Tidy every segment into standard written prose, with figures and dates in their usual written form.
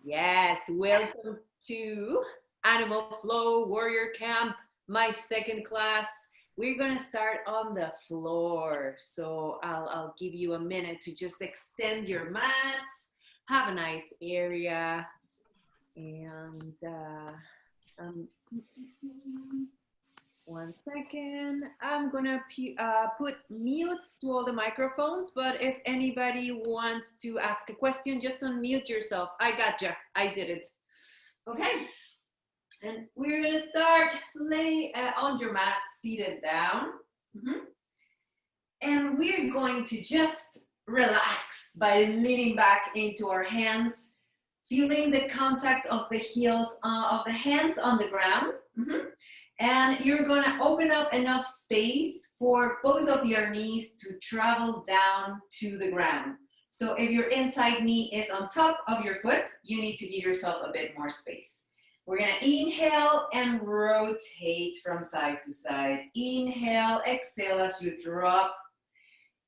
Yes, welcome to Animal Flow Warrior Camp, my second class. We're gonna start on the floor. So I'll give you a minute to just extend your mats, have a nice area, and um, 1 second. I'm gonna put mute to all the microphones, but if anybody wants to ask a question, just unmute yourself. I gotcha. I did it. Okay. And we're gonna start lay on your mat, seated down. And we're going to just relax by leaning back into our hands, feeling the contact of the heels of the hands on the ground. And you're gonna open up enough space for both of your knees to travel down to the ground. So if your inside knee is on top of your foot, you need to give yourself a bit more space. We're gonna inhale and rotate from side to side. Inhale, exhale as you drop.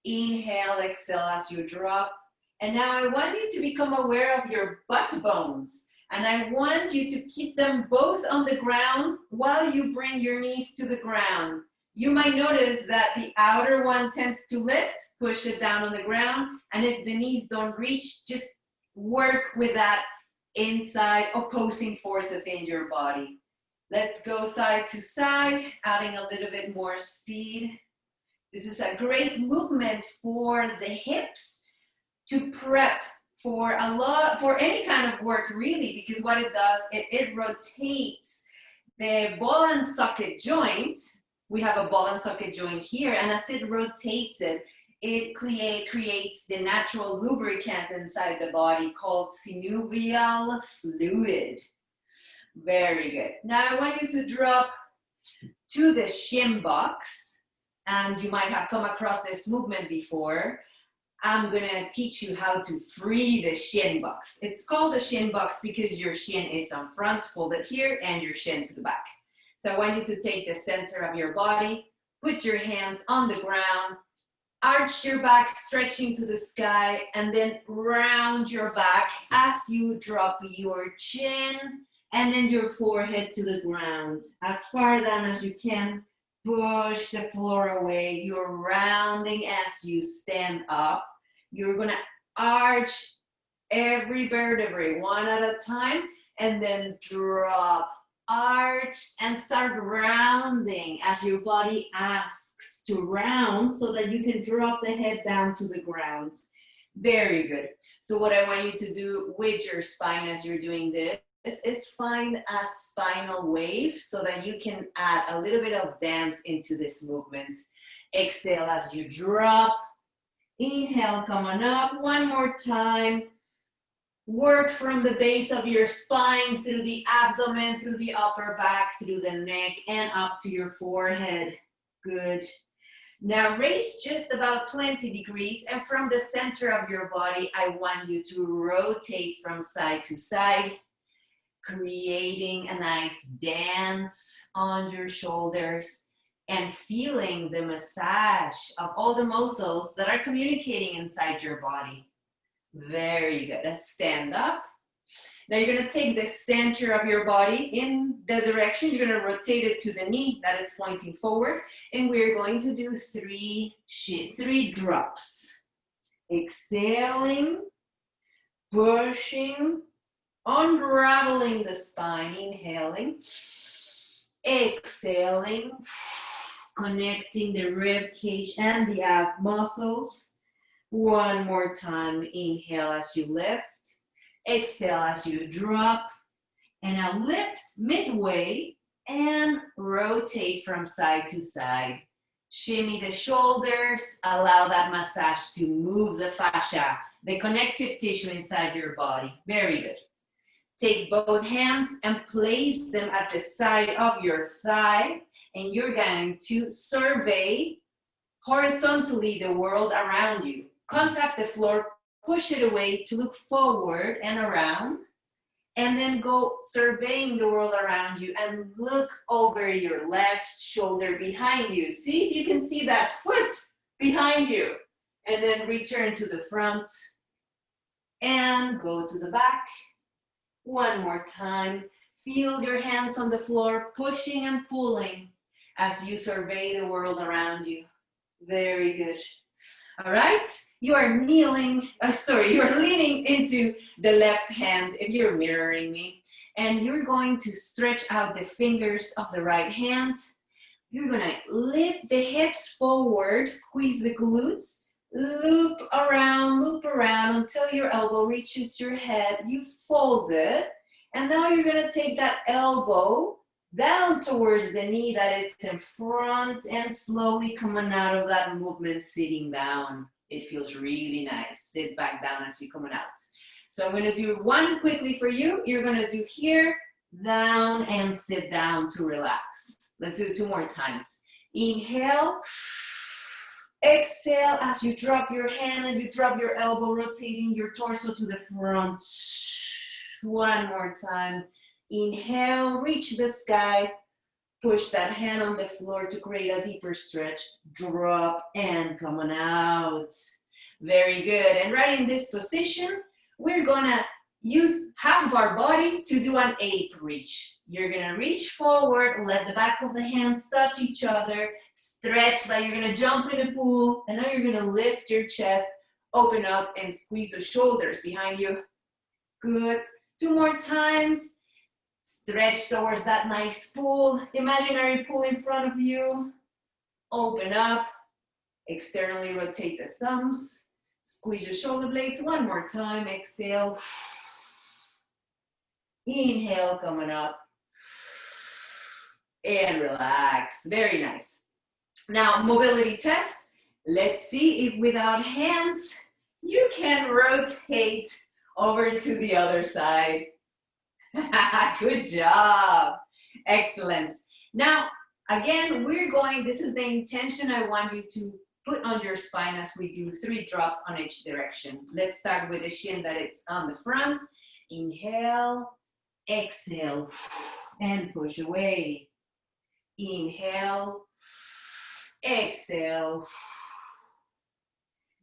Inhale, exhale as you drop. And now I want you to become aware of your butt bones. And I want you to keep them both on the ground while you bring your knees to the ground. You might notice that the outer one tends to lift, push it down on the ground. And if the knees don't reach, just work with that inside opposing forces in your body. Let's go side to side, adding a little bit more speed. This is a great movement for the hips to prep for any kind of work, really, because what it does, it rotates the ball and socket joint. We have a ball and socket joint here, and as it rotates it, it creates the natural lubricant inside the body called synovial fluid. Very good. Now I want you to drop to the shin box, and you might have come across this movement before. I'm gonna teach you how to free the shin box. It's called the shin box because your shin is on front, folded here, and your shin to the back. So I want you to take the center of your body, put your hands on the ground, arch your back, stretching to the sky, and then round your back as you drop your chin and then your forehead to the ground. As far down as you can, push the floor away. You're rounding as you stand up. You're gonna arch every vertebrae one at a time and then drop, arch, and start rounding as your body asks to round so that you can drop the head down to the ground. Very good. So what I want you to do with your spine as you're doing this is find a spinal wave so that you can add a little bit of dance into this movement. Exhale as you drop. Inhale, come on up. One more time. Work from the base of your spine through the abdomen, through the upper back, through the neck, and up to your forehead. Good. Now raise just about 20 degrees, and from the center of your body, I want you to rotate from side to side, creating a nice dance on your shoulders and feeling the massage of all the muscles that are communicating inside your body. Very good. Let's stand up. Now you're going to take the center of your body in the direction. You're going to rotate it to the knee that it's pointing forward. And we're going to do three drops. Exhaling, pushing, unraveling the spine, inhaling, exhaling, connecting the rib cage and the ab muscles. One more time, inhale as you lift, exhale as you drop, and now lift midway and rotate from side to side. Shimmy the shoulders, allow that massage to move the fascia, the connective tissue inside your body. Very good. Take both hands and place them at the side of your thigh, and you're going to survey horizontally the world around you. Contact the floor, push it away to look forward and around, and then go surveying the world around you and look over your left shoulder behind you. See if you can see that foot behind you, and then return to the front and go to the back One more time. Feel your hands on the floor, pushing and pulling as you survey the world around you. Very good. All right. You are kneeling, you're leaning into the left hand if you're mirroring me. And you're going to stretch out the fingers of the right hand. You're gonna lift the hips forward, squeeze the glutes, loop around until your elbow reaches your head. You fold it. And now you're gonna take that elbow down towards the knee that it's in front and slowly coming out of that movement, sitting down. It feels really nice. Sit back down as you're coming out. So I'm gonna do one quickly for you. You're gonna do here, down, and sit down to relax. Let's do it 2 more times. Inhale, exhale as you drop your hand and you drop your elbow, rotating your torso to the front. 1 more time. Inhale, reach the sky. Push that hand on the floor to create a deeper stretch. Drop and coming out. Very good. And right in this position, we're gonna use half of our body to do an ape reach. You're gonna reach forward, let the back of the hands touch each other, stretch like you're gonna jump in a pool, and now you're gonna lift your chest, open up, and squeeze the shoulders behind you. Good. 2 more times. Stretch towards that nice pool, imaginary pool in front of you. Open up, externally rotate the thumbs, squeeze your shoulder blades. 1 more time, exhale. Inhale, coming up. And relax, very nice. Now, mobility test. Let's see if without hands, you can rotate over to the other side. Good job. Excellent. Now, again, this is the intention I want you to put on your spine as we do 3 drops on each direction. Let's start with the shin that it's on the front. Inhale, exhale, and push away. Inhale, exhale.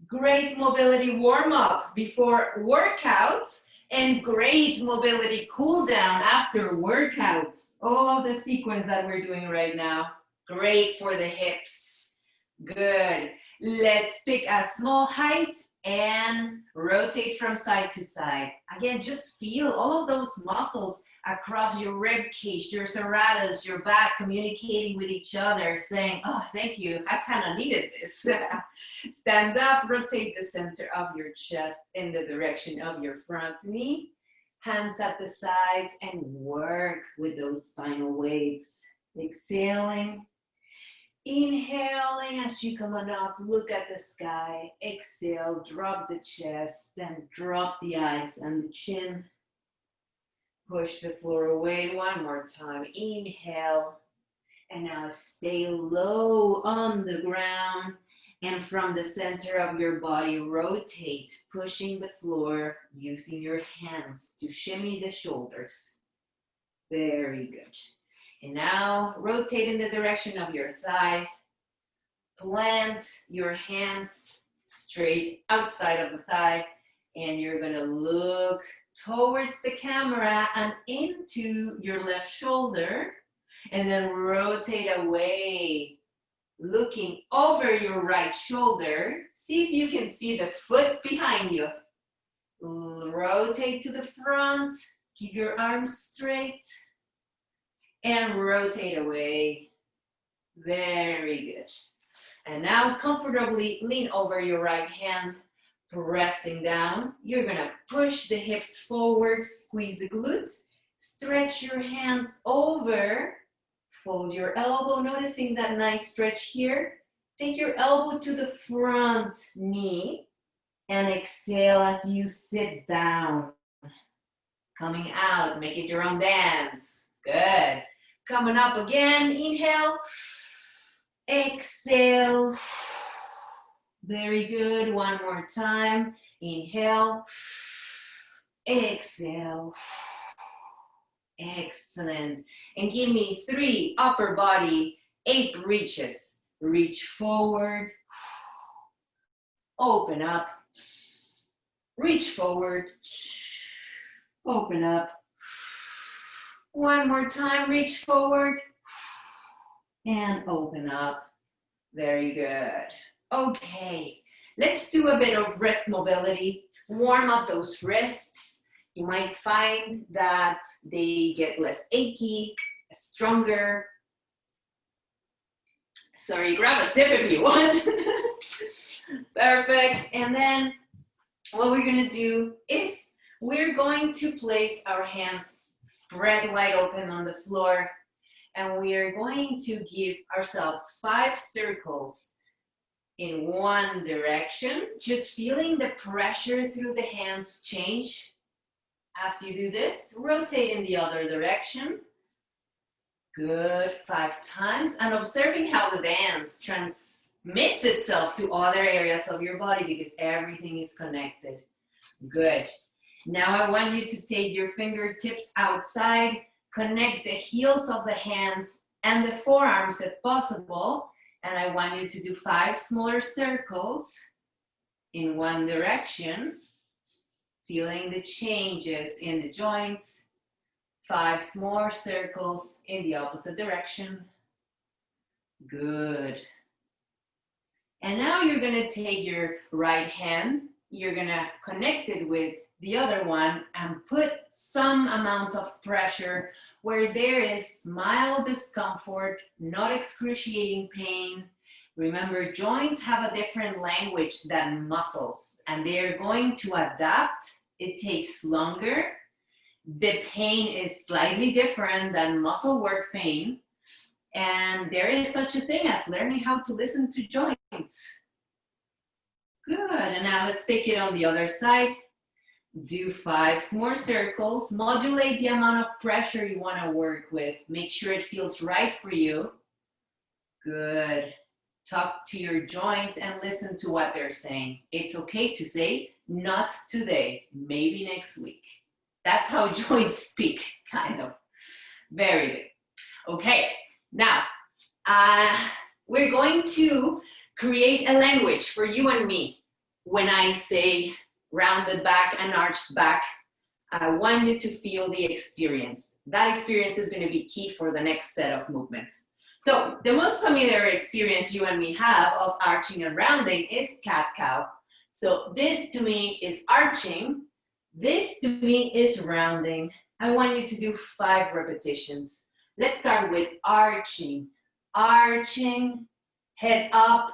Great mobility warm up before workouts. And great mobility cool down after workouts. All the sequence that we're doing right now. Great for the hips. Good. Let's pick a small height and rotate from side to side. Again, just feel all of those muscles across your rib cage, your serratus, your back, communicating with each other, saying, oh, thank you, I kind of needed this. Stand up, rotate the center of your chest in the direction of your front knee. Hands at the sides and work with those spinal waves. Exhaling. Inhaling as you come on up, look at the sky. Exhale, drop the chest, then drop the eyes and the chin. Push the floor away 1 more time. Inhale. And now stay low on the ground. And from the center of your body, rotate, pushing the floor, using your hands to shimmy the shoulders. Very good. And now rotate in the direction of your thigh. Plant your hands straight outside of the thigh. And you're gonna look towards the camera and into your left shoulder. And then rotate away, looking over your right shoulder. See if you can see the foot behind you. Rotate to the front. Keep your arms straight. And rotate away. Very good. And now comfortably lean over your right hand, pressing down. You're gonna push the hips forward, squeeze the glutes, stretch your hands over, fold your elbow, noticing that nice stretch here. Take your elbow to the front knee and exhale as you sit down. Coming out, make it your own dance. Good. Coming up again, inhale, exhale. Very good, 1 more time. Inhale, exhale. Excellent. And give me 3 upper body ape reaches. Reach forward, open up, reach forward, open up, One more time, reach forward and open up. Very good. Okay, let's do a bit of wrist mobility. Warm up those wrists. You might find that they get less achy, stronger. Sorry, grab a sip if you want. Perfect. And then what we're gonna do is we're going to place our hands spread wide open on the floor, and we are going to give ourselves 5 circles in one direction, just feeling the pressure through the hands change. As you do this, rotate in the other direction. Good, 5 times, and observing how the dance transmits itself to other areas of your body because everything is connected. Good. Now I want you to take your fingertips outside, connect the heels of the hands and the forearms if possible, and I want you to do 5 smaller circles in one direction, feeling the changes in the joints. 5 more circles in the opposite direction. Good. And now you're gonna take your right hand, you're gonna connect it with the other one and put some amount of pressure where there is mild discomfort, not excruciating pain. Remember, joints have a different language than muscles, and they're going to adapt. It takes longer. The pain is slightly different than muscle work pain, and there is such a thing as learning how to listen to joints. Good, and now let's take it on the other side. Do 5 more circles. Modulate the amount of pressure you want to work with. Make sure it feels right for you. Good. Talk to your joints and listen to what they're saying. It's okay to say, not today, maybe next week. That's how joints speak, kind of. Very good. Okay, now we're going to create a language for you and me. When I say rounded back and arched back, I want you to feel the experience. That experience is going to be key for the next set of movements. So the most familiar experience you and me have of arching and rounding is cat-cow. So this to me is arching. This to me is rounding. I want you to do 5 repetitions. Let's start with arching. Arching, head up,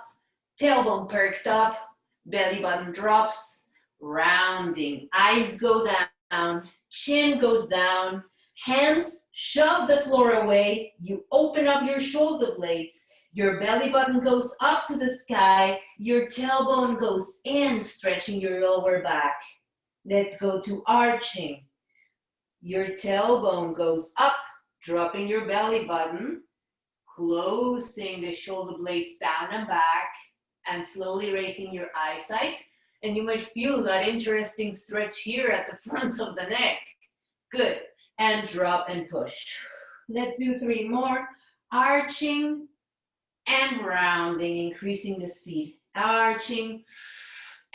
tailbone perked up, belly button drops. Rounding, eyes go down, chin goes down, hands shove the floor away, you open up your shoulder blades, your belly button goes up to the sky, your tailbone goes in, stretching your lower back. Let's go to arching. Your tailbone goes up, dropping your belly button, closing the shoulder blades down and back, and slowly raising your eyesight. And you might feel that interesting stretch here at the front of the neck. Good. And drop and push. Let's do 3 more. Arching and rounding, increasing the speed. Arching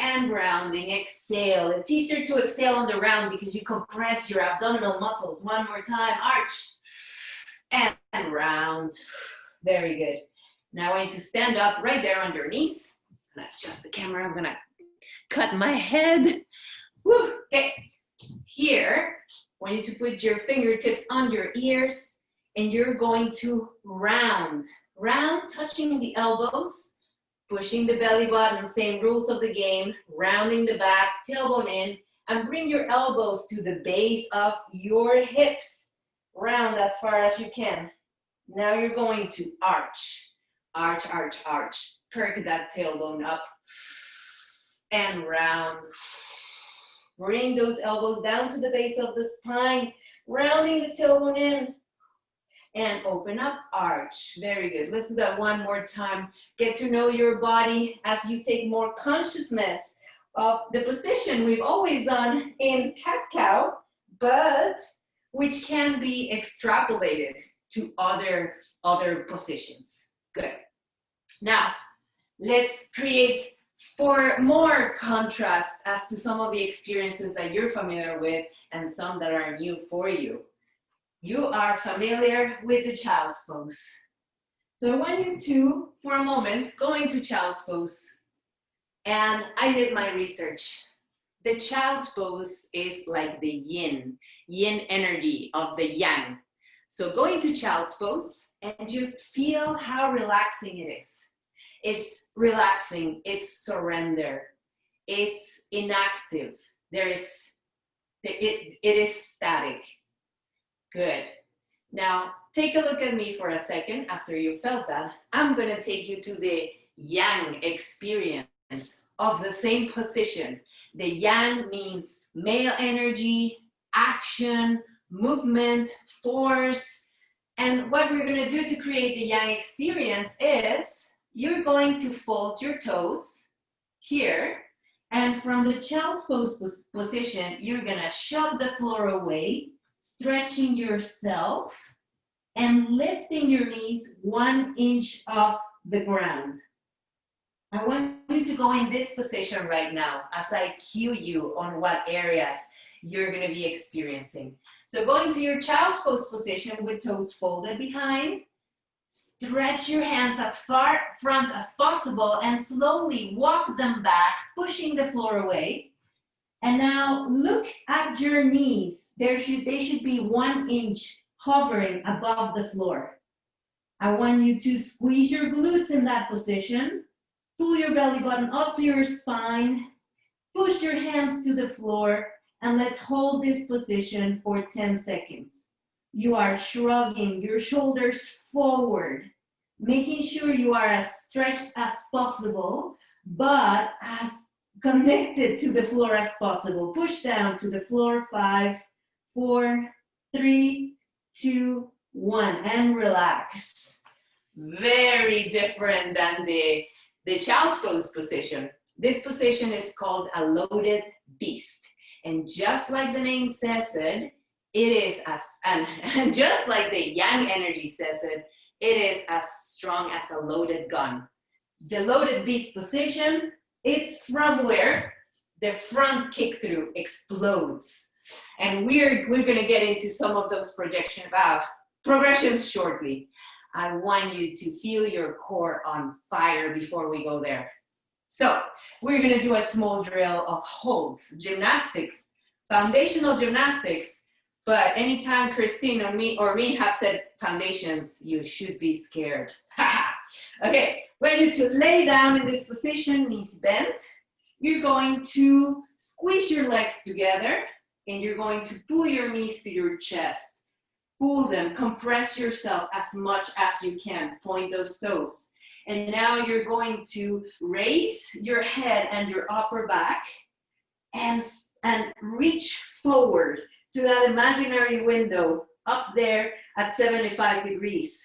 and rounding. Exhale. It's easier to exhale on the round because you compress your abdominal muscles. 1 more time. Arch and round. Very good. Now I want you to stand up right there on your knees. I'm gonna adjust the camera. I'm gonna cut my head. Woo. Okay. Here, I want you to put your fingertips on your ears and you're going to round. Round, touching the elbows, pushing the belly button, same rules of the game, rounding the back, tailbone in, and bring your elbows to the base of your hips. Round as far as you can. Now you're going to arch. Arch, arch, arch. Perk that tailbone up. And round. Bring those elbows down to the base of the spine, rounding the tailbone in, and open up, arch. Very good. Let's do that 1 more time. Get to know your body as you take more consciousness of the position we've always done in cat-cow, but which can be extrapolated to other positions. Good. Now, let's create for more contrast as to some of the experiences that you're familiar with and some that are new for you. You are familiar with the child's pose. So I want you to, for a moment, go into child's pose. And I did my research. The child's pose is like the yin energy of the yang. So go into child's pose and just feel how relaxing it is. It's relaxing, it's surrender, it's inactive. It is static. Good. Now, take a look at me for a second after you felt that. I'm gonna take you to the yang experience of the same position. The yang means male energy, action, movement, force. And what we're gonna do to create the yang experience is you're going to fold your toes here, and from the child's pose position, you're gonna shove the floor away, stretching yourself and lifting your knees 1 inch off the ground. I want you to go in this position right now as I cue you on what areas you're gonna be experiencing. So go into your child's pose position with toes folded behind. Stretch your hands as far front as possible and slowly walk them back, pushing the floor away. And now look at your knees. They should be 1 inch hovering above the floor. I want you to squeeze your glutes in that position. Pull your belly button up to your spine. Push your hands to the floor, and let's hold this position for 10 seconds. You are shrugging your shoulders forward, making sure you are as stretched as possible, but as connected to the floor as possible. Push down to the floor. 5, 4, 3, 2, 1, and relax. Very different than the child's pose position. This position is called a loaded beast. And just like the name says it, and just like the yang energy says it, it is as strong as a loaded gun. The loaded beast position, it's from where the front kick through explodes. And we're gonna get into some of those progressions shortly. I want you to feel your core on fire before we go there. So we're gonna do a small drill of holds, gymnastics, foundational gymnastics. But anytime Christine or me have said foundations, you should be scared. Okay, want you to lay down in this position, knees bent. You're going to squeeze your legs together and you're going to pull your knees to your chest. Pull them, compress yourself as much as you can. Point those toes. And now you're going to raise your head and your upper back and reach forward to that imaginary window up there at 75 degrees.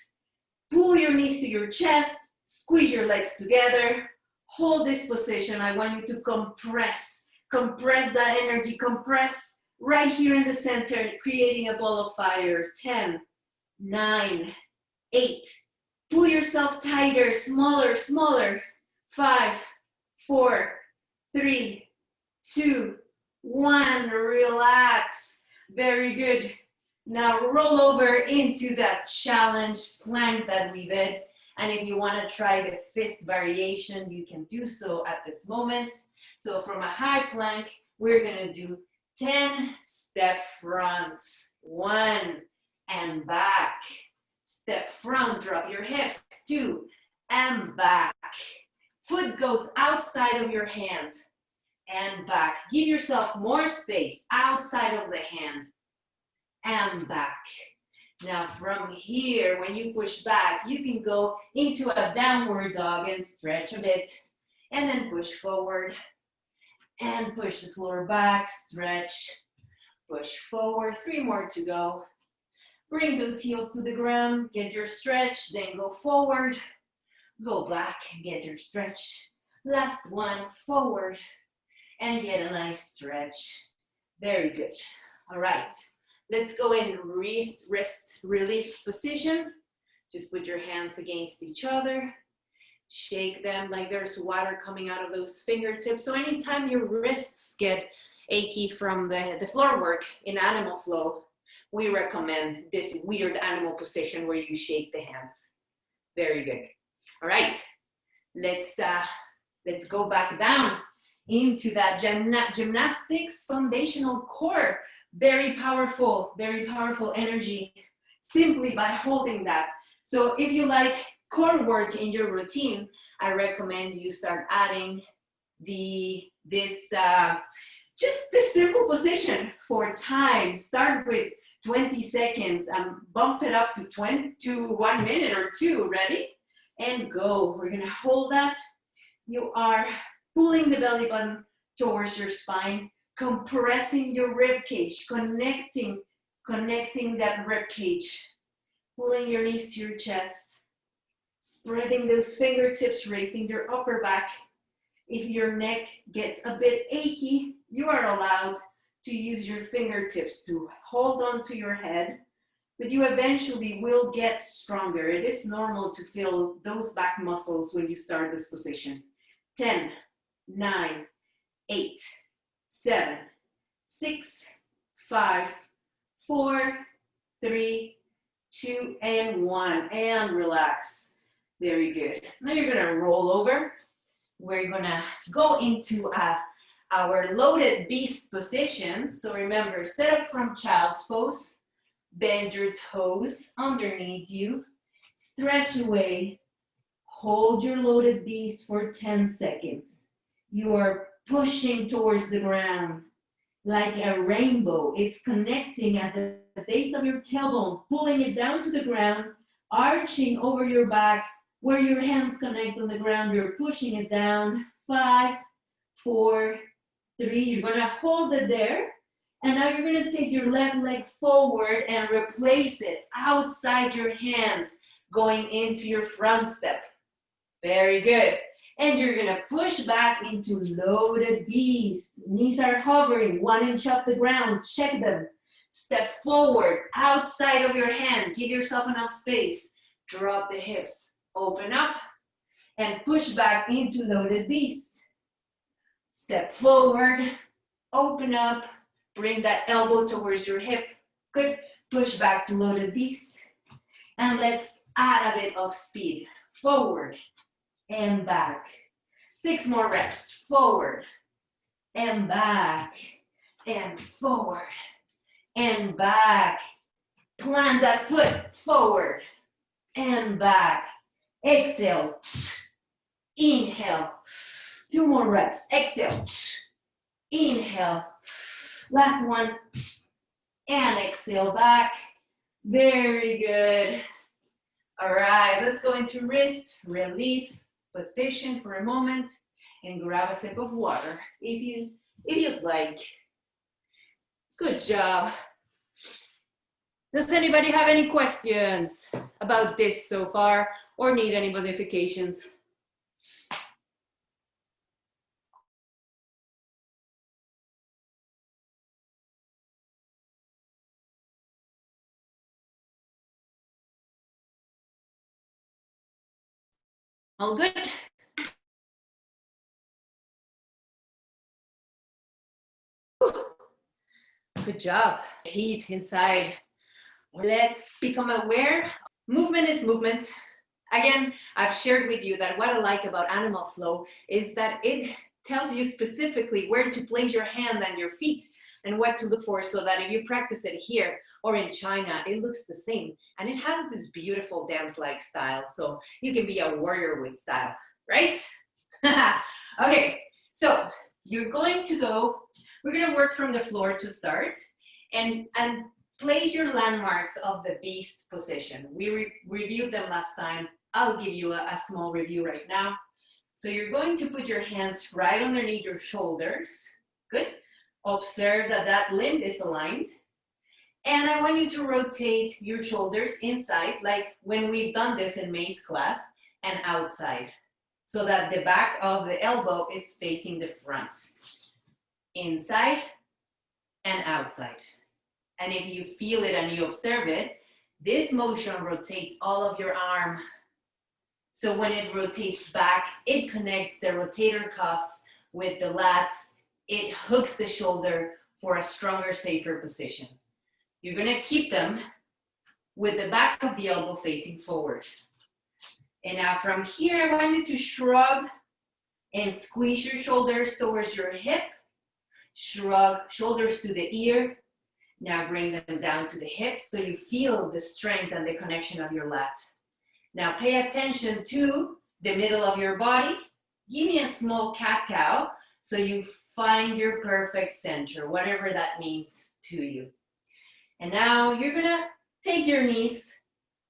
Pull your knees to your chest, squeeze your legs together, hold this position. I want you to compress that energy, compress right here in the center, creating a ball of fire. 10, 9, 8. Pull yourself tighter, smaller, smaller. 5, 4, 3, 2, 1. Relax. Very good. Now roll over into that challenge plank that we did. And if you want to try the fist variation, you can do so at this moment. So from a high plank, we're going to do 10 step fronts. 1 and back. Step front, drop your hips. 2 and back. Foot goes outside of your hand and back. Give yourself more space outside of the hand and back. Now from here, when you push back, you can go into a downward dog and stretch a bit, and then push forward and push the floor back, stretch, push forward. 3 more to go. Bring those heels to the ground, get your stretch, then go forward, go back, get your stretch. Last one, forward, and get a nice stretch. Very good. All right. Let's go in wrist relief position. Just put your hands against each other. Shake them like there's water coming out of those fingertips. So anytime your wrists get achy from the floor work in animal flow, we recommend this weird animal position where you shake the hands. Very good. All right, let's go back down into that gymnastics foundational core. Very powerful energy simply by holding that. So if you like core work in your routine, I recommend you start adding just this simple position for time. Start with 20 seconds and bump it up to 1 minute or 2. Ready? And go. We're gonna hold that. You are pulling the belly button towards your spine, compressing your rib cage, connecting that rib cage, pulling your knees to your chest, spreading those fingertips, raising your upper back. If your neck gets a bit achy, you are allowed to use your fingertips to hold on to your head, but you eventually will get stronger. It is normal to feel those back muscles when you start this position. 10, 9, 8, 7, 6, 5, 4, 3, 2, and 1, and relax. Very good. Now you're gonna roll over. We're gonna go into our loaded beast position. So remember, set up from child's pose, bend your toes underneath you, stretch away, hold your loaded beast for 10 seconds. You are pushing towards the ground like a rainbow. It's connecting at the base of your tailbone, pulling it down to the ground, arching over your back. Where your hands connect on the ground, you're pushing it down. 5, 4, 3. You're gonna hold it there. And now you're gonna take your left leg forward and replace it outside your hands, going into your front step. Very good. And you're gonna push back into loaded beast. Knees are hovering 1 inch off the ground. Check them. Step forward, outside of your hand. Give yourself enough space. Drop the hips. Open up and push back into loaded beast. Step forward, open up, bring that elbow towards your hip. Good. Push back to loaded beast. And let's add a bit of speed. Forward and back. 6 more reps. Forward and back and forward and back. Plant that foot forward and back. Exhale, inhale, 2 more reps. Exhale, inhale, last one, and exhale back. Very good. All right, let's go into wrist relief position for a moment and grab a sip of water if you'd like. Good job. Does anybody have any questions about this so far or need any modifications? All good? Good job. Heat inside. Let's become aware. Movement is movement. Again, I've shared with you that what I like about Animal Flow is that it tells you specifically where to place your hand and your feet and what to look for, so that if you practice it here or in China, it looks the same. And it has this beautiful dance-like style. So you can be a warrior with style, right? Okay, so we're going to work from the floor to start and place your landmarks of the beast position. We reviewed them last time. I'll give you a small review right now. So you're going to put your hands right underneath your shoulders. Good. Observe that that limb is aligned. And I want you to rotate your shoulders inside, like when we've done this in May's class, and outside, so that the back of the elbow is facing the front. Inside and outside. And if you feel it and you observe it, this motion rotates all of your arm. So when it rotates back, it connects the rotator cuffs with the lats. It hooks the shoulder for a stronger, safer position. You're gonna keep them with the back of the elbow facing forward. And now from here, I want you to shrug and squeeze your shoulders towards your hip. Shrug, shoulders to the ear. Now bring them down to the hips so you feel the strength and the connection of your lat. Now pay attention to the middle of your body. Give me a small cat-cow so you find your perfect center, whatever that means to you. And now you're gonna take your knees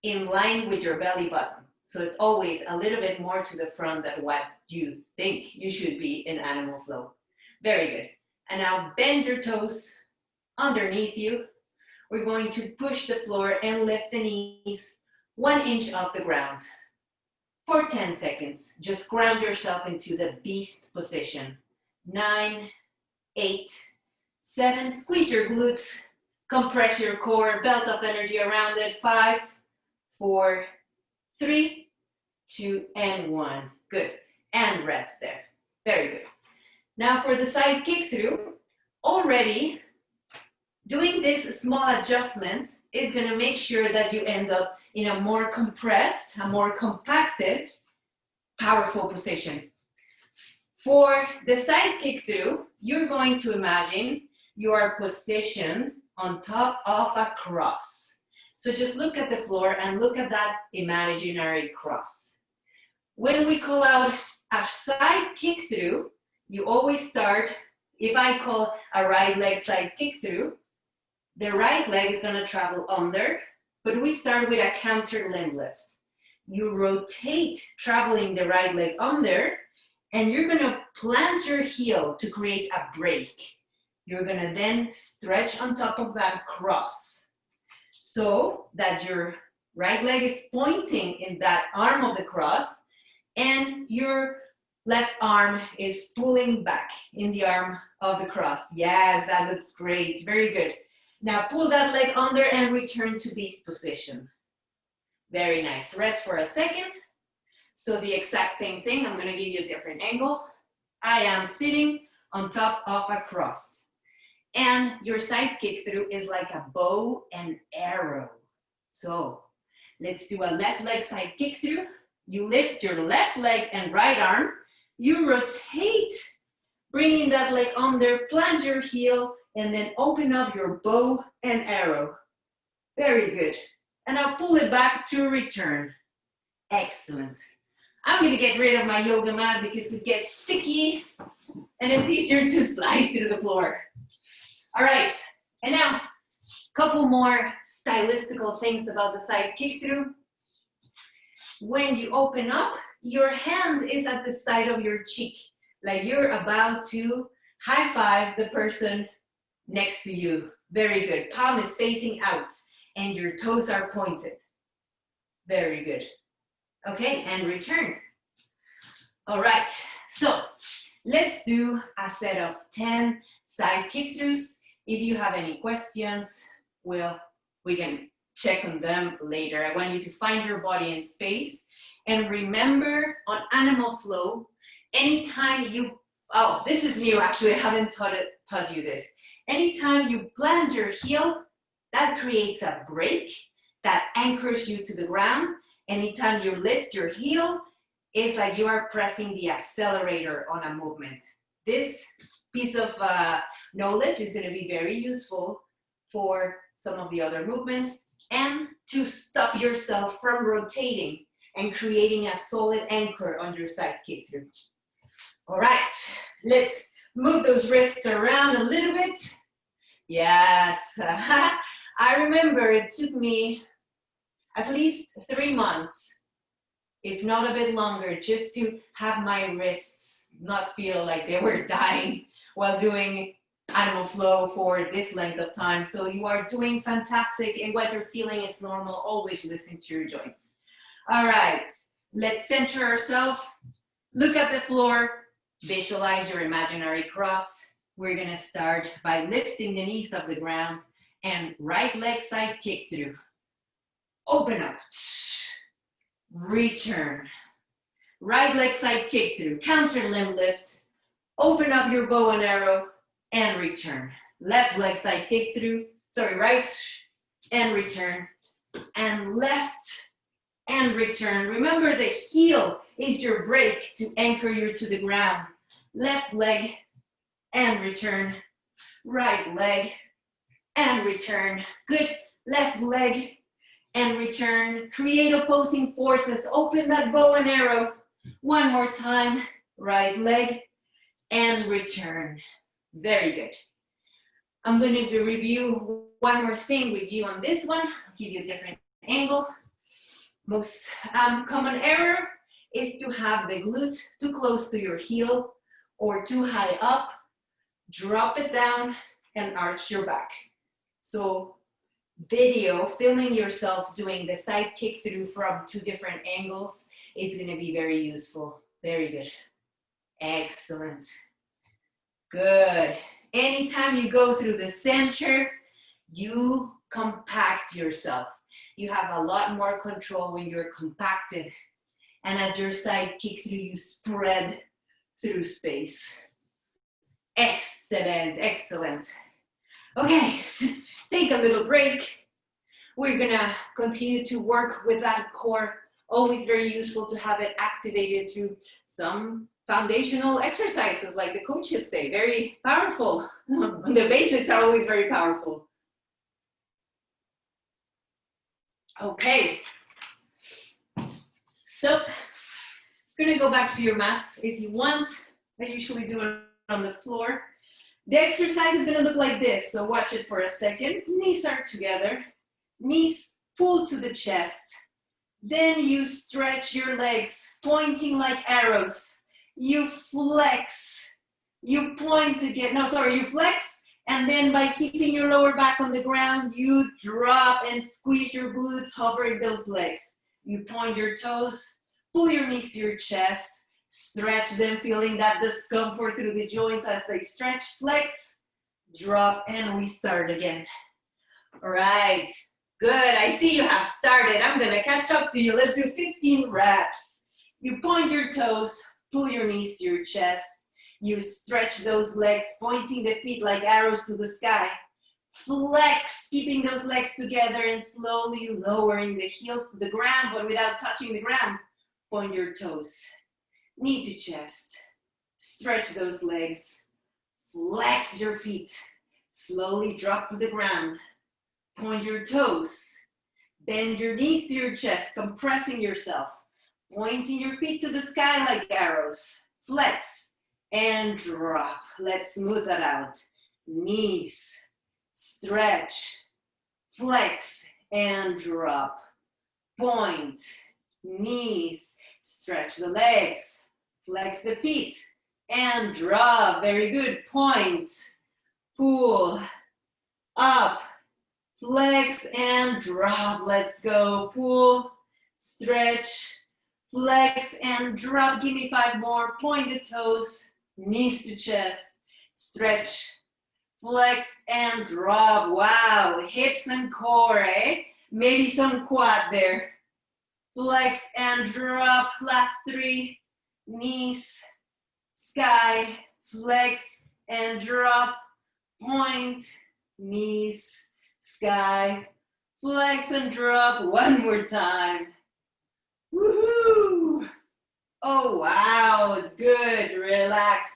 in line with your belly button. So it's always a little bit more to the front than what you think you should be in animal flow. Very good. And now bend your toes underneath you. We're going to push the floor and lift the knees 1 inch off the ground. For 10 seconds, just ground yourself into the beast position. 9, 8, 7, squeeze your glutes, compress your core, belt of energy around it. 5, 4, 3, 2, and 1. Good. And rest there. Very good. Now for the side kick through, already doing this small adjustment is going to make sure that you end up in a more compressed, a more compacted, powerful position. For the side kick through, you're going to imagine you are positioned on top of a cross. So just look at the floor and look at that imaginary cross. When we call out a side kick through, you always start, if I call a right leg side kick through, the right leg is going to travel under, but we start with a counter limb lift. You rotate, traveling the right leg under, and you're going to plant your heel to create a break. You're going to then stretch on top of that cross so that your right leg is pointing in that arm of the cross, and your left arm is pulling back in the arm of the cross. Yes, that looks great. Very good. Now pull that leg under and return to beast position. Very nice. Rest for a second. So the exact same thing. I'm going to give you a different angle. I am sitting on top of a cross. And your side kick through is like a bow and arrow. So let's do a left leg side kick through. You lift your left leg and right arm. You rotate, bringing that leg under, plant your heel, and then open up your bow and arrow. Very good. And I'll pull it back to return. Excellent. I'm going to get rid of my yoga mat because it gets sticky and it's easier to slide through the floor. All right. And now, a couple more stylistical things about the side kick through. When you open up, your hand is at the side of your cheek, like you're about to high five the person next to you. Very good. Palm is facing out and your toes are pointed. Very good. Okay, and return. All right, so let's do a set of 10 side kick throughs. If you have any questions, well, we can check on them later. I want you to find your body in space. And remember, on animal flow, anytime you, oh, this is new actually, I haven't taught you this. Anytime you plant your heel, that creates a break that anchors you to the ground. Anytime you lift your heel, it's like you are pressing the accelerator on a movement. This piece of knowledge is going to be very useful for some of the other movements and to stop yourself from rotating and creating a solid anchor on your side kick through. All right, let's move those wrists around a little bit. Yes, I remember it took me at least 3 months, if not a bit longer, just to have my wrists not feel like they were dying while doing animal flow for this length of time. So you are doing fantastic, and what you're feeling is normal. Always listen to your joints. All right, let's center ourselves. Look at the floor. Visualize your imaginary cross. We're gonna start by lifting the knees off the ground and right leg side kick through. Open up. Return. Right leg side kick through. Counter limb lift. Open up your bow and arrow and return. Left leg side kick through. Sorry, right. and return, and left and return. Remember, the heel is your brake to anchor you to the ground. Left leg and return, right leg and return. Good. Left leg and return. Create opposing forces. Open that bow and arrow. One more time. Right leg and return. Very good. I'm going to review one more thing with you on this one. I'll give you a different angle. Most common error is to have the glute too close to your heel or too high up. Drop it down and arch your back. So filming yourself doing the side kick through from 2 different angles, it's going to be very useful. Very good. Excellent. Good. Anytime you go through the center, you compact yourself. You have a lot more control when you're compacted. And at your side kick through, you spread through space. Excellent, excellent. Okay, take a little break. We're gonna continue to work with that core. Always very useful to have it activated through some foundational exercises, like the coaches say, very powerful. The basics are always very powerful. Okay, so I'm gonna go back to your mats if you want. I usually do it on the floor. The exercise is gonna look like this, so watch it for a second. Knees are together, knees pull to the chest. Then you stretch your legs, pointing like arrows. You flex, you point again, you flex, and then by keeping your lower back on the ground, you drop and squeeze your glutes, hovering those legs. You point your toes, pull your knees to your chest, stretch them, feeling that discomfort through the joints as they stretch, flex, drop, and we start again. All right, good, I see you have started. I'm gonna catch up to you. Let's do 15 reps. You point your toes, pull your knees to your chest. You stretch those legs, pointing the feet like arrows to the sky. Flex, keeping those legs together and slowly lowering the heels to the ground, but without touching the ground. Point your toes, knee to chest. Stretch those legs. Flex your feet. Slowly drop to the ground. Point your toes. Bend your knees to your chest, compressing yourself. Pointing your feet to the sky like arrows. Flex and drop. Let's smooth that out. Knees, stretch, flex and drop. Point, knees, stretch the legs, flex the feet and drop. Very good. Point, pull, up, flex and drop. Let's go. Pull, stretch, flex and drop. Give me 5 more. Point the toes, knees to chest, stretch, flex and drop. Wow, hips and core, eh? Maybe some quad there. Flex and drop. Last 3. Knees, sky, flex and drop. Point, knees, sky, flex and drop. One more time. Woohoo! Oh, wow, good. Relax.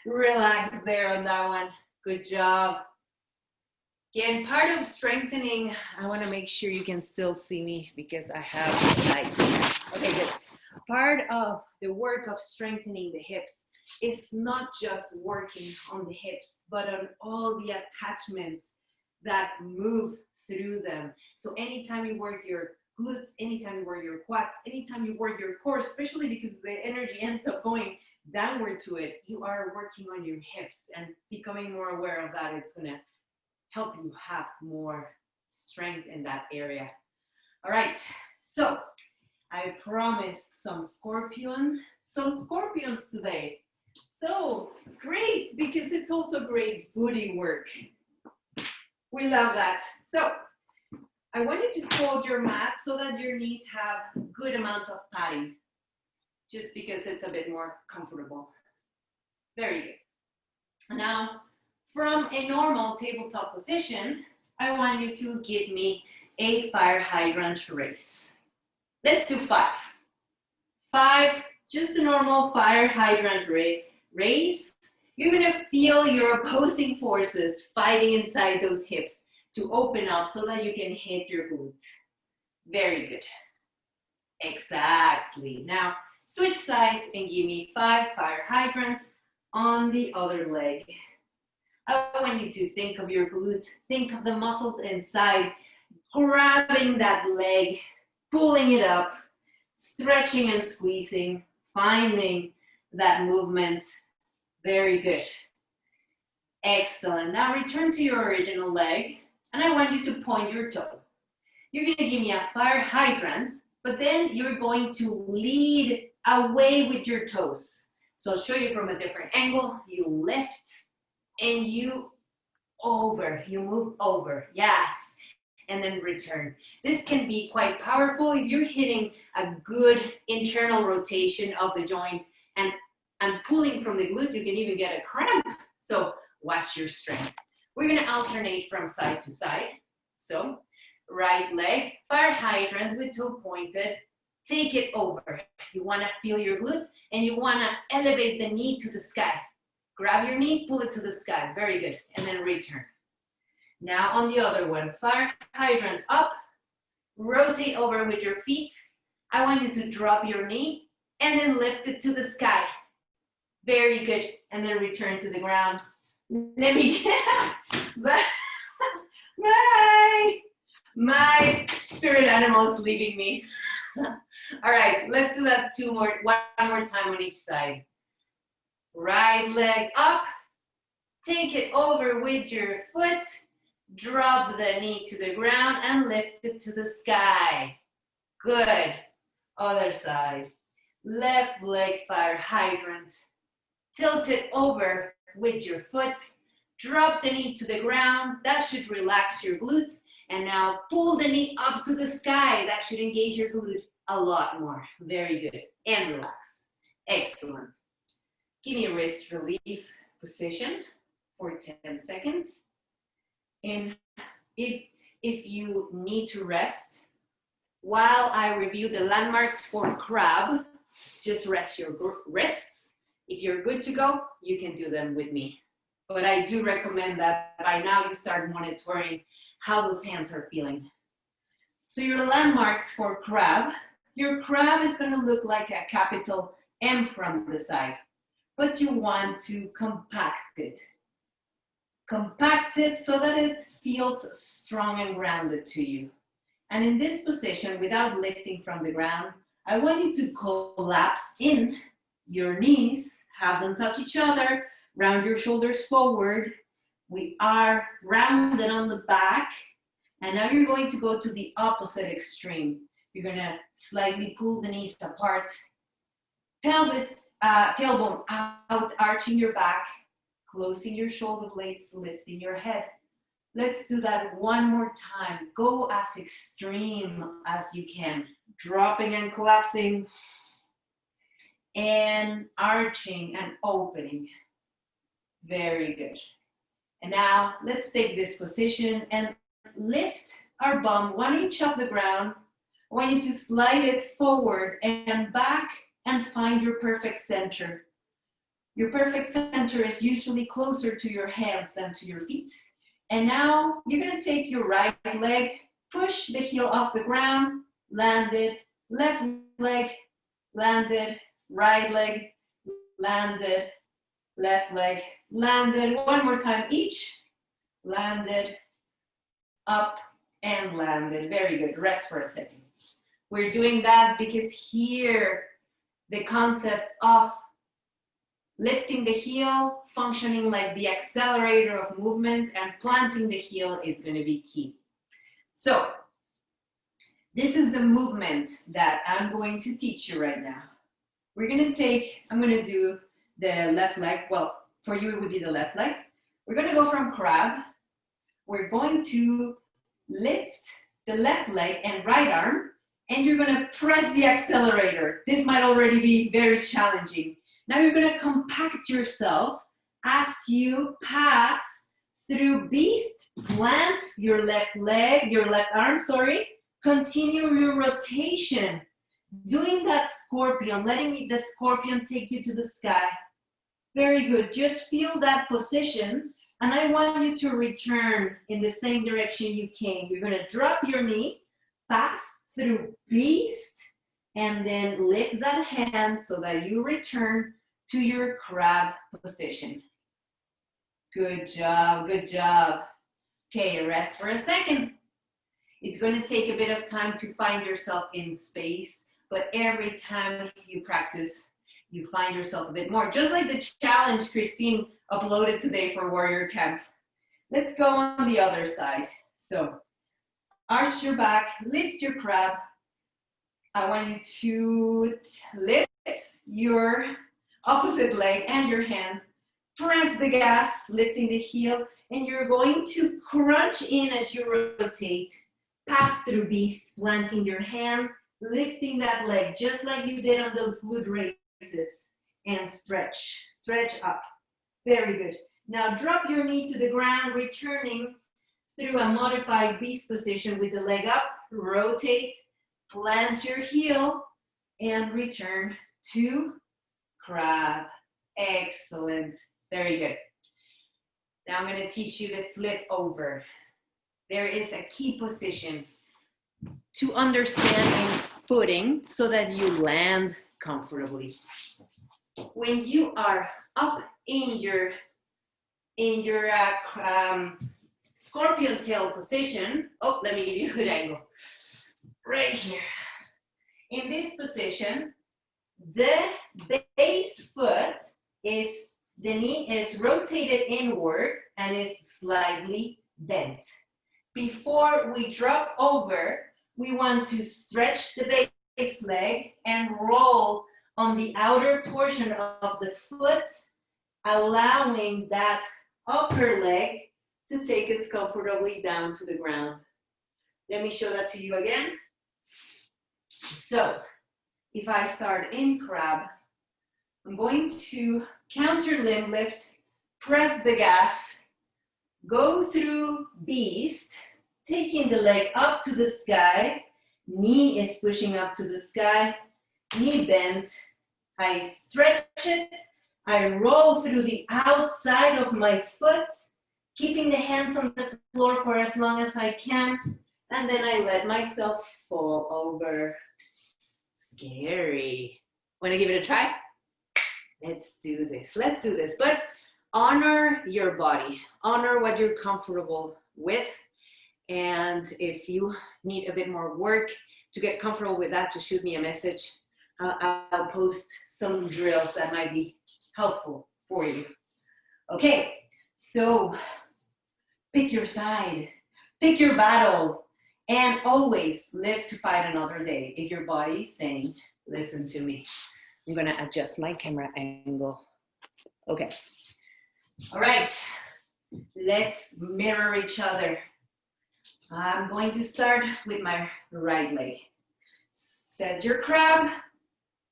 Relax there on that one. Good job. Again, part of strengthening, I want to make sure you can still see me because I have the light. Okay, good. Part of the work of strengthening the hips is not just working on the hips, but on all the attachments that move through them. So anytime you work your glutes, anytime you work your quads, anytime you work your core, especially because the energy ends up going downward to it, you are working on your hips, and becoming more aware of that, it's going to help you have more strength in that area. All right, so I promised some scorpions today. So great, because it's also great booty work. We love that. So I want you to fold your mat so that your knees have a good amount of padding, just because it's a bit more comfortable. Very good. Now, from a normal tabletop position, I want you to give me a fire hydrant race. Let's do 5. 5, just a normal fire hydrant race. You're gonna feel your opposing forces fighting inside those hips to open up so that you can hit your glute. Very good. Exactly. Now, switch sides and give me 5 fire hydrants on the other leg. I want you to think of your glute, think of the muscles inside, grabbing that leg, pulling it up, stretching and squeezing, finding that movement. Very good. Excellent. Now return to your original leg, and I want you to point your toe. You're going to give me a fire hydrant, but then you're going to lead away with your toes. So I'll show you from a different angle. You lift and you move over. Yes. And then return. This can be quite powerful if you're hitting a good internal rotation of the joint and pulling from the glute. You can even get a cramp. So watch your strength. We're going to alternate from side to side. So right leg, fire hydrant with toe pointed. Take it over. You want to feel your glute and you want to elevate the knee to the sky. Grab your knee, pull it to the sky. Very good. And then return. Now on the other one, fire hydrant up, rotate over with your feet. I want you to drop your knee and then lift it to the sky. Very good. And then return to the ground. Let me, bye. My spirit animal is leaving me. All right, let's do that one more time on each side. Right leg up, take it over with your foot. Drop the knee to the ground and lift it to the sky. Good. Other side. Left leg fire hydrant. Tilt it over with your foot. Drop the knee to the ground. That should relax your glute. And now pull the knee up to the sky. That should engage your glute a lot more. Very good. And relax. Excellent. Give me a wrist relief position for 10 seconds. And if you need to rest, while I review the landmarks for crab, just rest your wrists. If you're good to go, you can do them with me. But I do recommend that by now you start monitoring how those hands are feeling. So your landmarks for crab, your crab is going to look like a capital M from the side, but you want to compact it. Compact it so that it feels strong and grounded to you. And in this position, without lifting from the ground, I want you to collapse in your knees, have them touch each other, round your shoulders forward. We are rounded on the back. And now you're going to go to the opposite extreme. You're going to slightly pull the knees apart. Pelvis, tailbone out, arching your back. Closing your shoulder blades, lifting your head. Let's do that one more time. Go as extreme as you can. Dropping and collapsing. And arching and opening. Very good. And now let's take this position and lift our bum 1 inch off the ground. I want you to slide it forward and back and find your perfect center. Your perfect center is usually closer to your hands than to your feet. And now you're going to take your right leg, push the heel off the ground, landed, left leg, landed, right leg, landed, left leg, landed. One more time each, landed, up, and landed. Very good. Rest for a second. We're doing that because here, the concept of lifting the heel, functioning like the accelerator of movement, and planting the heel is going to be key. So, this is the movement that I'm going to teach you right now. I'm going to do the left leg. Well, for you it would be the left leg. We're going to go from crab. We're going to lift the left leg and right arm, and you're going to press the accelerator. This might already be very challenging. Now you're going to compact yourself as you pass through beast Plant your left leg, your left arm, sorry. Continue your rotation. Doing that scorpion, letting the scorpion take you to the sky. Very good. Just feel that position. And I want you to return in the same direction you came. You're going to drop your knee, pass through beast, and then lift that hand so that you return to your crab position. Good job, good job. Okay, rest for a second. It's going to take a bit of time to find yourself in space, but every time you practice, you find yourself a bit more. Just like the challenge Christine uploaded today for Warrior Camp. Let's go on the other side. So, arch your back, lift your crab. I want you to lift your opposite leg and your hand. Press the gas, lifting the heel, and you're going to crunch in as you rotate. Pass through beast, planting your hand, lifting that leg, just like you did on those glute raises. And stretch, stretch up. Very good. Now drop your knee to the ground, returning through a modified beast position with the leg up. Rotate, plant your heel, and return to crab. Excellent. Very good. Now I'm going to teach you the flip over. There is a key position to understanding footing so that you land comfortably. When you are up in your scorpion tail position, oh, let me give you a good angle. Right here. In this position, the base foot is, the knee is rotated inward and is slightly bent. Before we drop over, we want to stretch the base leg and roll on the outer portion of the foot, allowing that upper leg to take us comfortably down to the ground. Let me show that to you again. So, if I start in crab, I'm going to counter limb lift, press the gas, go through beast, taking the leg up to the sky, knee is pushing up to the sky, knee bent, I stretch it, I roll through the outside of my foot, keeping the hands on the floor for as long as I can, and then I let myself fall over. Scary. Want to give it a try? Let's do this. Let's do this. But honor your body. Honor what you're comfortable with. And if you need a bit more work to get comfortable with that, just shoot me a message. I'll post some drills that might be helpful for you. Okay, so pick your side. Pick your battle. And always live to fight another day. If your body is saying, listen to me. I'm going to adjust my camera angle. Okay. All right. Let's mirror each other. I'm going to start with my right leg. Set your crab.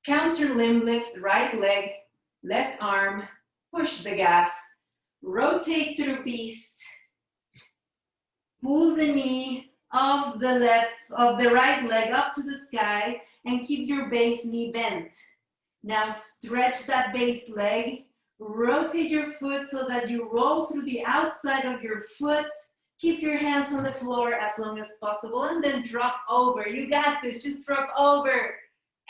Counter limb lift, right leg, left arm. Push the gas. Rotate through beast. Pull the knee of the right leg up to the sky and keep your base knee bent. Now stretch that base leg, rotate your foot so that you roll through the outside of your foot. Keep your hands on the floor as long as possible and then drop over. You got this, just drop over.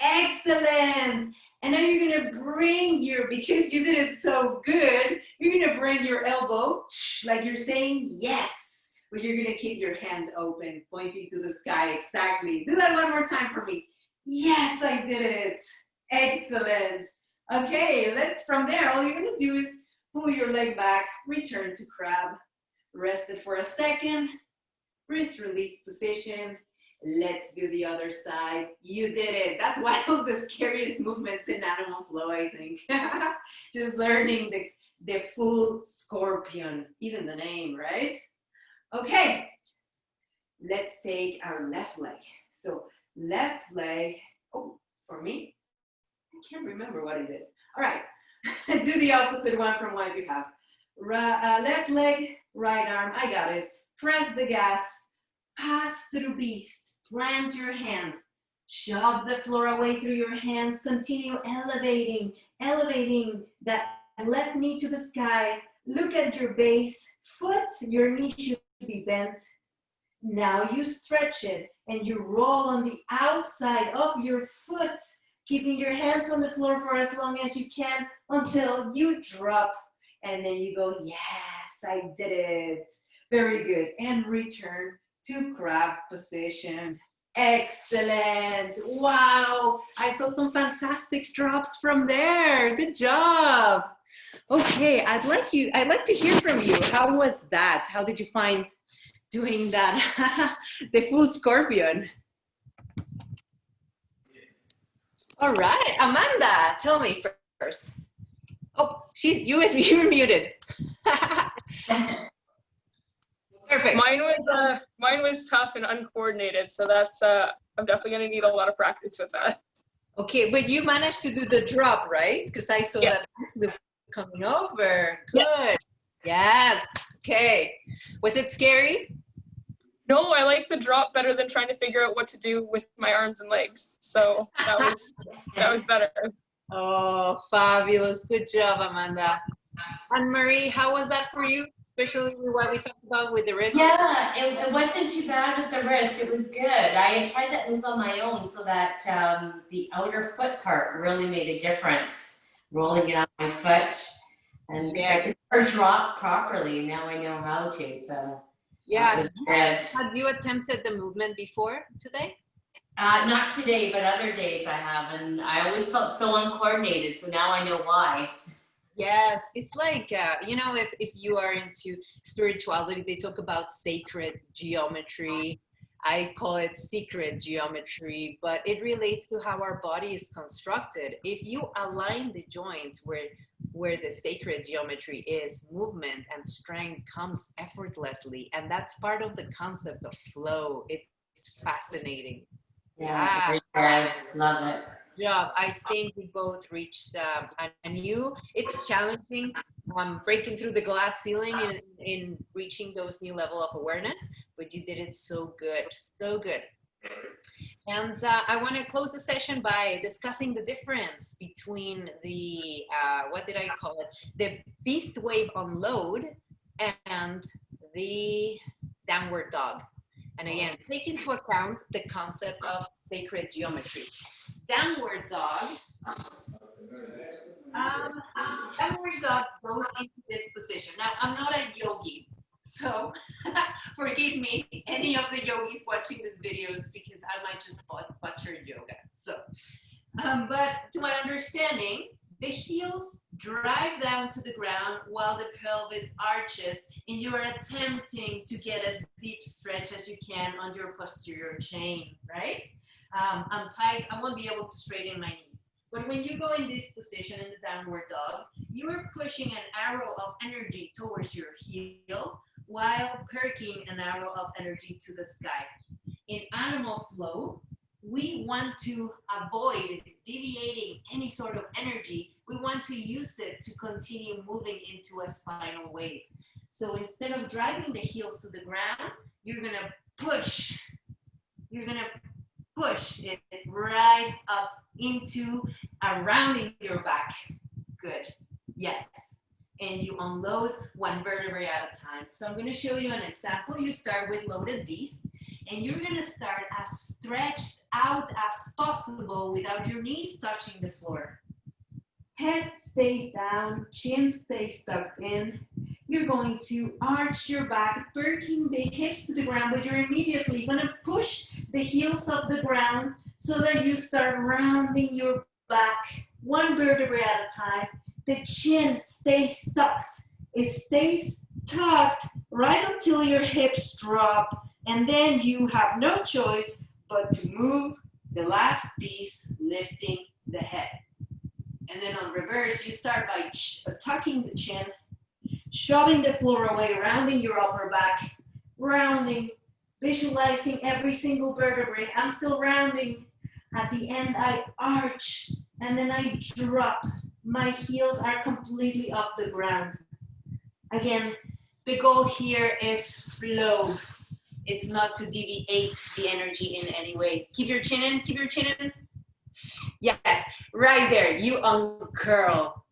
Excellent. And now you're gonna bring your, because you did it so good, you're gonna bring your elbow like you're saying yes. But you're gonna keep your hands open, pointing to the sky, exactly. Do that one more time for me. Yes, I did it. Excellent. Okay, from there, all you're gonna do is pull your leg back, return to crab. Rest it for a second. Wrist relief position. Let's do the other side. You did it. That's one of the scariest movements in animal flow, I think. Just learning the full scorpion, even the name, right? Okay, let's take our left leg. So left leg, oh, for me, I can't remember what I did. All right, do the opposite one from what you have. Left leg, right arm, I got it. press the gas, pass through beast, plant your hand, shove the floor away through your hands, continue elevating, elevating that left knee to the sky. Look at your base, foot, your knee should be bent. Now you stretch it and you roll on the outside of your foot, keeping your hands on the floor for as long as you can until you drop. And then you go, yes, I did it. Very good. And return to crab position. Excellent. Wow. I saw some fantastic drops from there. Good job. Okay, I'd like to hear from you. How was that? How did you find doing that? The full scorpion. All right, Amanda, tell me first. Oh, you're muted. Perfect. Mine was tough and uncoordinated, so that's I'm definitely gonna need a lot of practice with that. Okay, but you managed to do the drop, right? Because I saw that loop coming over. Good. Yes. Okay. Was it scary? No, I like the drop better than trying to figure out what to do with my arms and legs. So that was better. Oh, fabulous. Good job, Amanda. Anne-Marie, how was that for you? Especially with what we talked about with the wrist? Yeah, it wasn't too bad with the wrist. It was good. I had tried that move on my own so that the outer foot part really made a difference. Rolling it on my foot. And I could never drop properly. Now I know how to. So yeah. Have you attempted the movement before today? Not today, but other days I have. And I always felt so uncoordinated. So now I know why. Yes, it's like, if you are into spirituality, they talk about sacred geometry. I call it secret geometry, but it relates to how our body is constructed. If you align the joints where the sacred geometry is, movement and strength comes effortlessly. And that's part of the concept of flow. It's fascinating. Yeah. I love it. Yeah, I think we both reached it's challenging breaking through the glass ceiling in reaching those new level of awareness, but you did it so good. And I want to close the session by discussing the difference between the, what did I call it? The beast wave unload and the downward dog. And again, take into account the concept of sacred geometry. Downward dog. Downward dog goes into this position. Now, I'm not a yogi, so forgive me, any of the yogis watching these videos, because I might just butcher yoga. So, but to my understanding, the heels drive down to the ground while the pelvis arches, and you are attempting to get as deep stretch as you can on your posterior chain, right? I'm tight, I won't be able to straighten my knees. But when you go in this position in the downward dog, you are pushing an arrow of energy towards your heel while perking an arrow of energy to the sky. In animal flow, we want to avoid deviating any sort of energy. We want to use it to continue moving into a spinal wave. So instead of driving the heels to the ground, you're gonna push. You're gonna push it right up into rounding your back. Good. Yes. And you unload one vertebrae at a time. So I'm going to show you an example. You start with loaded beast, and you're going to start as stretched out as possible without your knees touching the floor. Head stays down, chin stays tucked in. You're going to arch your back, perking the hips to the ground, but you're immediately going to push the heels off the ground so that you start rounding your back one vertebrae at a time. The chin stays tucked. It stays tucked right until your hips drop, and then you have no choice but to move the last piece, lifting the head. And then on reverse, you start by tucking the chin, shoving the floor away, rounding your upper back, rounding, visualizing every single vertebrae. I'm still rounding. At the end, I arch, and then I drop. My heels are completely off the ground. Again, The goal here is flow. It's not to deviate the energy in any way. Keep your chin in, keep your chin in. Yes, right there, you uncurl.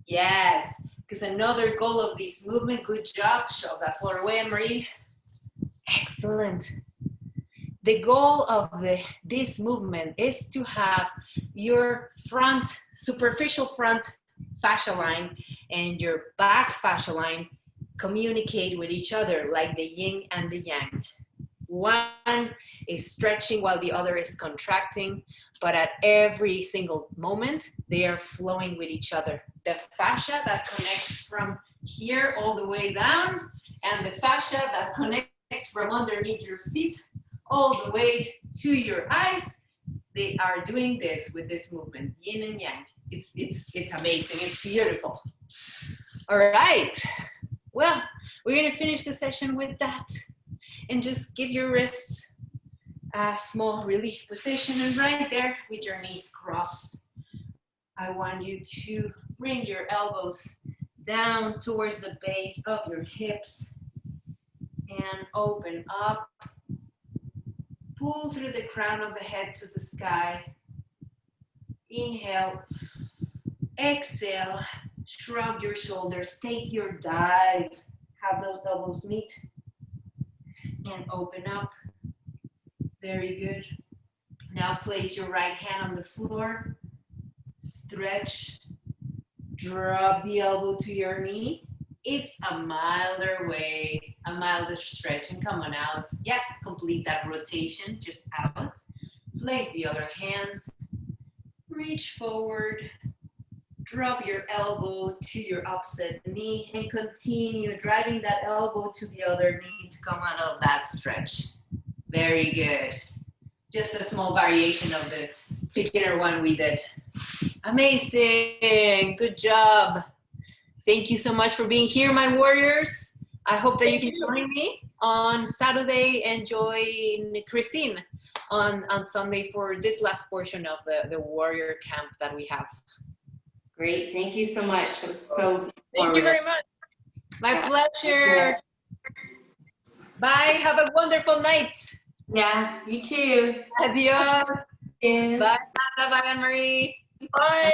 Yes, because another goal of this movement, good job. Show that floor away, Anne-Marie. Excellent. The goal of this movement is to have your superficial front fascia line and your back fascia line communicate with each other like the yin and the yang. One is stretching while the other is contracting, but at every single moment, they are flowing with each other. The fascia that connects from here all the way down, and the fascia that connects from underneath your feet all the way to your eyes, they are doing this with this movement, yin and yang. It's amazing, it's beautiful. All right, well, we're gonna finish the session with that. And just give your wrists a small relief position, and right there with your knees crossed, I want you to bring your elbows down towards the base of your hips and open up. Pull through the crown of the head to the sky. Inhale, exhale, shrug your shoulders, take your dive, have those elbows meet. And open up. Very good. Now place your right hand on the floor. Stretch. Drop the elbow to your knee. It's a milder way, a milder stretch. And come on out. Yeah, complete that rotation just out. Place the other hand. Reach forward. Drop your elbow to your opposite knee and continue driving that elbow to the other knee to come out of that stretch. Very good. Just a small variation of the beginner one we did. Amazing. Good job. Thank you so much for being here, my warriors. I hope that you can join me on Saturday and join Christine on Sunday for this last portion of the warrior camp that we have. Great, thank you so much. It was so Thank you very much. My pleasure. Bye, have a wonderful night. Yeah, you too. Adios. Yeah. Bye, Nata. Bye, Anne-Marie. Bye.